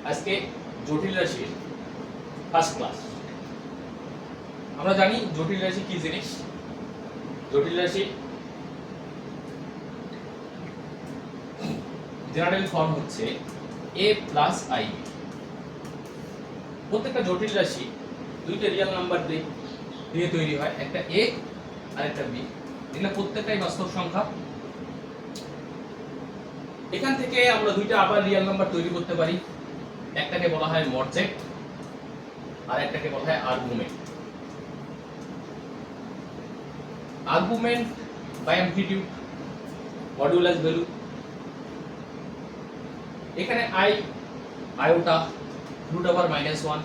আজকে জটিল রাশির ফার্স্ট ক্লাস। আমরা জানি জটিল রাশি কি জিনিস। জটিল রাশি জেনারেল ফর্ম হচ্ছে a প্লাস i। প্রত্যেকটা জটিল রাশি দুইটা রিয়েল নাম্বার দিয়ে তৈরি হয়, একটা a আর একটা b। এগুলো প্রত্যেকটাই বাস্তব সংখ্যা। এখান থেকে আমরা দুইটা আবার রিয়েল নাম্বার তৈরি করতে পারি। একটাকে বলা হয় মডজেট আর একটাকে বলা হয় argument. Argument by amplitude, modulus value. এখানে i আয়োটা রুট ওভার -1।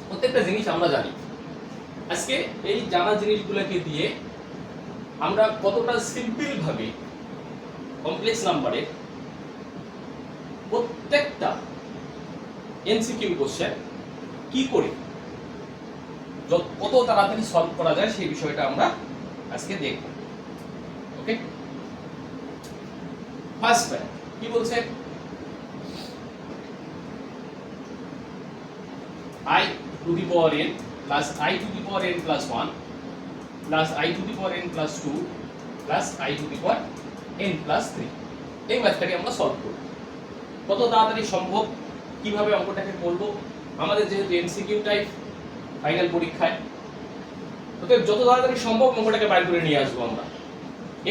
প্রত্যেকটা জিনিস আমরা জানি। আজকে এই জানা জিনিসগুলোকে দিয়ে আমরা কতটা সিম্পল ভাবে কমপ্লেক্স নাম্বারে প্রত্যেকটা এমসিকিউ কোশ্চেন কি করে কত তাড়াতাড়ি সলভ করা যায় সেই বিষয়টা আমরা আজকে দেখব। ওকে, ফার্স্ট প্যারা কি বলছে? i to the power n plus i to the power n plus 1 plus i to the power n plus 2 plus i to the power n plus 3। এই ম্যাথটাকে আমরা সলভ করব। কত তাড়াতাড়ি সম্ভব, কিভাবে অঙ্কটাকে করব। আমাদের যেহেতু এমসিকিউ টাইপ ফাইনাল পরীক্ষায়, অতএব যত তাড়াতাড়ি সম্ভব অঙ্কটাকে বাইর করে নিয়ে আসবো আমরা।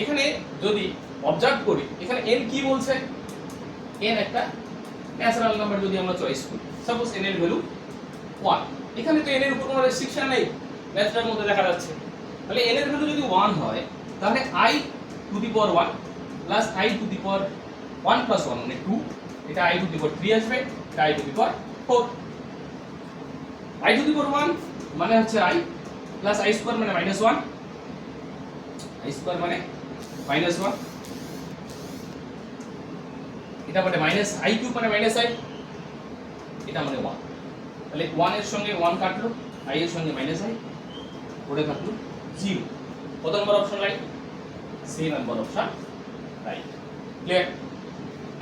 এখানে যদি অবজার্ভ করি, এখানে n কি বলছে? n একটা ন্যাচারাল নাম্বার যদি আমরা চয়েস করি, সাপোজ n এর ভ্যালু 1। এখানে তো n এর উপর কোনো রেস্ট্রিকশন নেই, ম্যাথটার মধ্যে দেখা যাচ্ছে। তাহলে n এর ভ্যালু যদি 1 হয়, তাহলে i to the power 1 plus i to the power 1 plus 1 মানে 2, এটা i টু দি পাওয়ার 3 আসবে, এটা i to the power 4। i to the power 1 মানে হচ্ছে i প্লাস i স্কয়ার মানে -1, i স্কয়ার মানে -1, এটা মানে মাইনাস i কিউব মানে -i, এটা মানে 1। তাহলে 1 এর সঙ্গে 1 কাটলো, i এর সঙ্গে -i, পড়ে থাকলো 0। কত নম্বর option right? C number option right. Clear?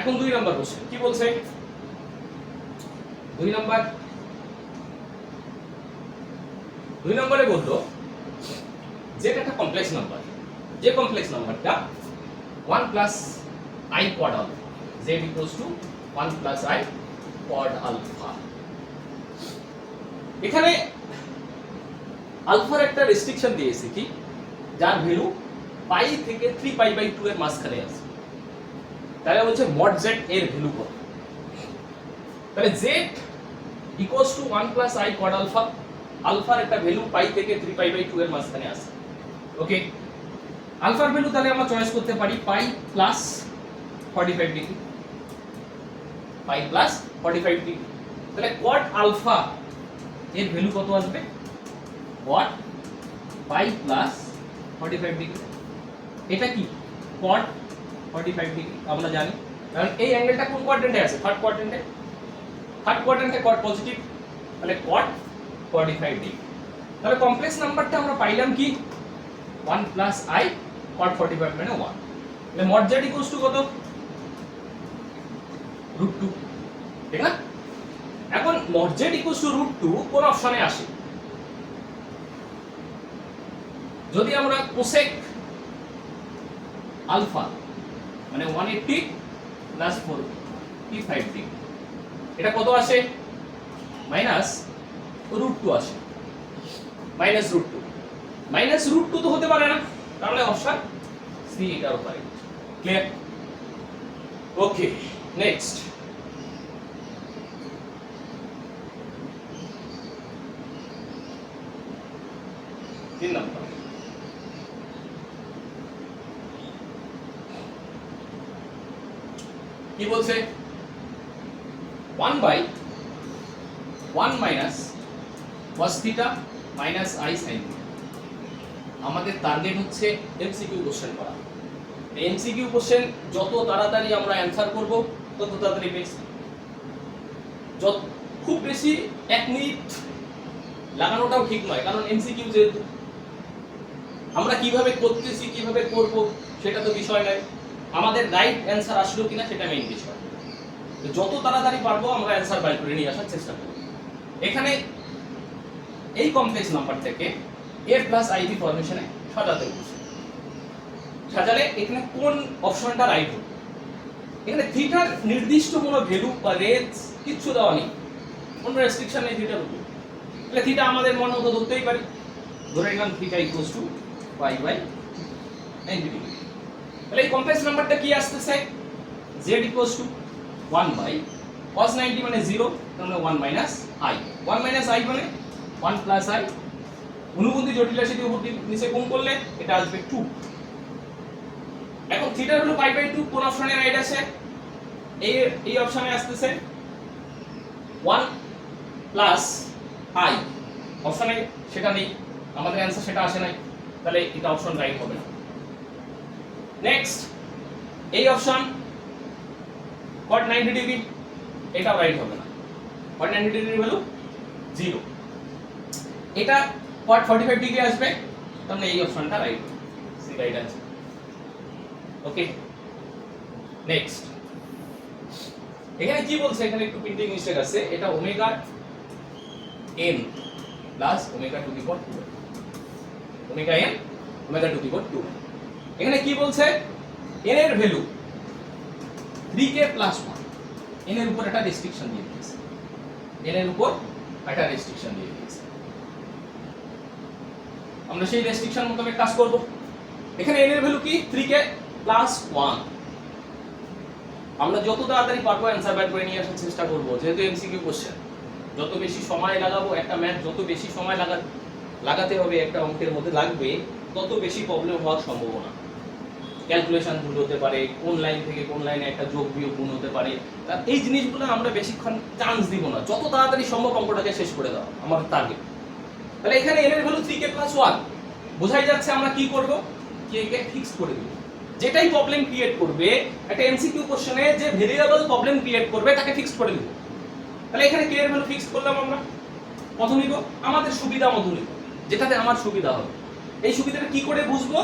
এখন 2 নাম্বার কোশ্চেন কি বলছে? 2 নম্বরে বললো যে এটা একটা কমপ্লেক্স নাম্বার, যে কমপ্লেক্স নাম্বারটা 1 plus i quad alpha, z equals to 1 plus i quad alpha। এখানে আলফার একটা রেস্ট্রিকশন দিয়েছে কি, যার ভ্যালু পাই থেকে 3π/2 এর মাঝখানে আছে। তাহলে বলছে মড z এর ভ্যালু কত? তাহলে z equals to 1 plus i quad alpha, আলফার একটা ভ্যালু পাই থেকে 3π/2 এর মাঝখানে আছে। ওকে, আলফার ভ্যালু তাহলে আমরা চয়েস করতে পারি পাই প্লাস 45 ডিগ্রি, পাই প্লাস 45 ডিগ্রি। তাহলে quad alpha এর ভ্যালু কত আসবে? quad পাই প্লাস 45 ডিগ্রি। এটা কি? quad 45 ডিগ্রি আমরা জানি, কারণ এই অ্যাঙ্গেলটা কোন কোয়াড্রেন্টে আছে? থার্ড কোয়াড্রেন্টে। থার্ড কোয়াড্রেন্টে quad পজিটিভ, তাহলে quad 45 ডিগ্রি। তাহলে কমপ্লেক্স নাম্বারটা আমরা পাইলাম কি? 1 প্লাস i quad 45 মানে 1। তাহলে mod z ইকুয়ালস টু কত? √2, ঠিক না? এখন mod z ইকুয়ালস টু √2 কোন অপশনে আসে? যদি আমরা কোসেক আলফা মানে 180 প্লাস 45 ডিগ্রি, এটা কত আসে? -√2 আসে। -√2 তো হতে পারে না, তাহলে অপশন সি এটার উপরে। ক্লিয়ার? ওকে, নেক্সট। তিন নাম্বার কি বলছে? 1/1 minus cos theta minus i sin theta. আমাদের টার্গেট হচ্ছে এমসিকিউ কোশ্চেন করা। এমসিকিউ কোশ্চেন যত তাড়াতাড়ি আমরা অ্যানসার করব তত তাড়াতাড়ি বেশি। খুব বেশি 1 মিনিট লাগানোটাও ঠিক নয়, কারণ এমসিকিউ যেহেতু আমরা কিভাবে করতেছি কিভাবে করব সেটা তো বিষয় নয়, আমাদের রাইট অ্যানসার আসলো কিনা সেটা মেইন বিষয়। যত তাড়াতাড়ি পারবো আমরা অ্যান্সার বাইর করে নিয়ে আসার চেষ্টা করব। এখানে এই কমপ্লেক্স নাম্বার থেকে a প্লাস আইভি ফরমেশনে সাজাতে বলছে। সাজালে এখানে কোন অপশনটা রাইট হবে? এখানে থিটার নির্দিষ্ট কোনো ভ্যালু বা রেঞ্জ কিচ্ছু দেওয়া নেই, কোনো রেস্ট্রিকশন নেই থিটার উপর। তাহলে থিটা আমাদের মন মতো ধরতেই পারি, ধরে নিলাম theta equals to pi by 90 degree. তাহলে এই কমপ্লেক্স নাম্বারটা কি আসতেছে? z equals to 1 by cos 90 মানে 0, তাহলে 1 মাইনাস i। 1 মাইনাস i মানে 1 প্লাস i। অনুবন্ধী জটিল রাশিটি উপর নিচে গুণ করলে এটা আসবে 2। এখন থিটা হলো পাই বাই 2, কোন অপশনে রাইট আছে? এই অপশনে আসতেছে 1 প্লাস i। অপশনে সেটা নেই, আমাদের অ্যানসার সেটা আসে নাই, তাহলে এটা অপশন রাইট হবে না। নেক্সট এই অপশন cot 90 ডিগ্রি, এটাও রাইট হবে না। cot 90 degree value 0। এটা cot 45 ডিগ্রি আসবে, তাহলে এই অপশনটা রাইট হবে, সি রাইট আছে। ওকে, নেক্সট এখানে কি বলছে? এখানে একটু প্রিন্টিং মিস্টেক আছে। এটা omega n plus omega to the power 2, omega n omega to the power 2। এখানে কি বলছে? n এর ভ্যালু 3k প্লাস 1, n এর উপর একটা রেস্ট্রিকশন দিয়ে দিয়েছে, n এর উপর একটা রেস্ট্রিকশন দিয়ে দিয়েছে। আমরা সেই রেস্ট্রিকশন মোতাবেক কাজ করব। এখানে n এর ভ্যালু কি? 3k plus 1। আমরা যত তাড়াতাড়ি পারবো অ্যানসার বের করে নিয়ে আসার চেষ্টা করব, যেহেতু এমসিকিউ কোশ্চেন। যত বেশি সময় লাগাবো একটা ম্যাথ, যত বেশি সময় লাগাতে হবে একটা অঙ্কের মধ্যে লাগবে, তত বেশি প্রবলেম হওয়ার সম্ভাবনা। ক্যালকুলেশন ভুল হতে পারে, কোন লাইন থেকে কোন লাইনে একটা যোগ বিয়োগ গুণ হতে পারে। আর এই জিনিসগুলো আমরা বেশিক্ষণ চান্স দিব না, যত তাড়াতাড়ি সম্ভব অঙ্কটাকে শেষ করে দাও আমাদের টার্গেট। তাহলে এখানে n এর ভ্যালু 3k প্লাস 1, বোঝাই যাচ্ছে আমরা কি করব? k কে ফিক্স করে দেব। যেটাই প্রবলেম ক্রিয়েট করবে একটা এমসিকিউ কোশ্চেনে, যে ভেরিয়েবল প্রবলেম ক্রিয়েট করবে তাকে ফিক্স করে দেব। তাহলে এখানে k এর ভ্যালু ফিক্স করলাম আমরা। কত নিব? আমাদের সুবিধা মতো নিব, যেটাতে আমার সুবিধা হবে। এই সুবিধাটা কি করে বুঝবো?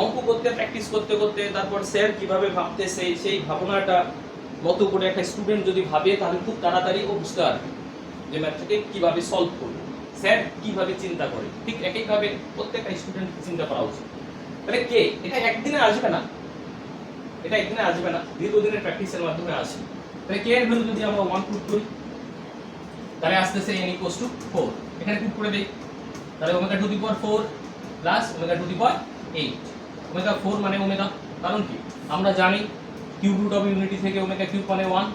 অঙ্ক করতে প্র্যাকটিস করতে করতে, তারপর স্যার কিভাবে ভাবতেছে সেই ভাবনাটা মতো করে একটা স্টুডেন্ট যদি ভাবে, তাহলে খুব তাড়াতাড়ি ও বুঝতে পারবে যে ম্যাথটাকে কিভাবে সলভ করবে, স্যার কিভাবে চিন্তা করে। ঠিক একইভাবে প্রত্যেকটা স্টুডেন্ট চিন্তা করা উচিত। তাহলে কে এটা একদিনে আসবে না, এটা একদিনে আসবে না, দীর্ঘদিনের প্র্যাকটিসের মাধ্যমে আসে। তাহলে কে এর ভ্যালু যদি আমরা 1 পুট করি, তাহলে আসতেছে n ইকুয়ালস টু 4। এখানে পুট করে দেই, তাহলে omega to the power 4 plus omega to the power 8। Omega 4 মানে ওমেগা, কারণ কি আমরা জানি কিউব রুট অফ ইউনিটি থেকে ওমেগা কিউব মানে 1,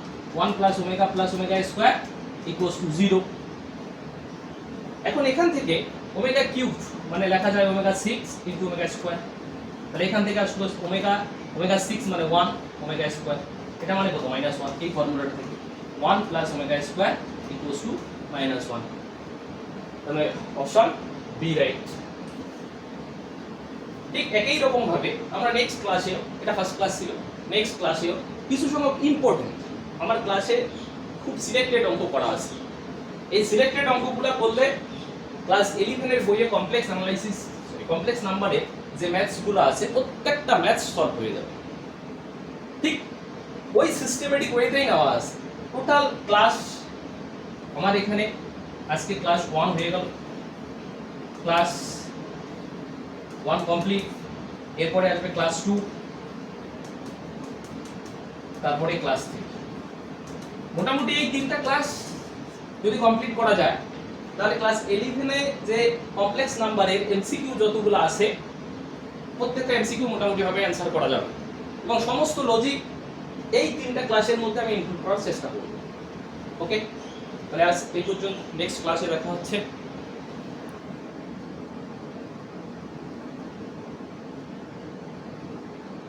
1 plus omega square equals to 0। এখন এখান থেকে ওমেগা কিউব মানে লেখা যায় ওমেগা 6 ইনটু ওমেগা স্কয়ার। তাহলে এখান থেকে আসলো ওমেগা 6 মানে 1 ওমেগা স্কয়ার, এটা মানে কত? -1। এই ফর্মুলাটা থেকে 1 plus omega square equals to -1। তাহলে অপশন বি রাইট। ঠিক একই রকম ভাবে আমরা নেক্সট ক্লাসে, এটা ফার্স্ট ক্লাস ছিল, নেক্সট ক্লাসেও কিছু সংখ্যক ইম্পর্টেন্ট আমার ক্লাসে খুব সিলেক্টেড অঙ্ক করা আছে। এই সিলেক্টেড অঙ্কগুলো করলে ক্লাস 11 এর বইয়ে কমপ্লেক্স অ্যানালাইসিস, কমপ্লেক্স নাম্বারে যে ম্যাথসগুলো আছে প্রত্যেকটা ম্যাথস সলভ হয়ে যাবে। ঠিক ওই সিস্টেমেটিক ওয়েতেই নেওয়া আছে। টোটাল ক্লাস আমার এখানে আজকে ক্লাস 1 হয়ে গেল, ক্লাস 1 কমপ্লিট। এরপরে আসবে ক্লাস 2, তারপরে ক্লাস 3। মোটামুটি এই 3টা ক্লাস যদি কমপ্লিট করা যায়, তাহলে ক্লাস 11 এ যে কমপ্লেক্স নাম্বারের এমসিকিউ যতগুলো আছে প্রত্যেকটা এমসিকিউ মোটামুটি ভাবে অ্যানসার করা যাবে, এবং সমস্ত লজিক এই 3টা ক্লাসের মধ্যে আমি ইনক্লুড করার চেষ্টা করব। ওকে, তাহলে আজ এই পর্যন্ত, নেক্সট ক্লাসে দেখা হচ্ছে।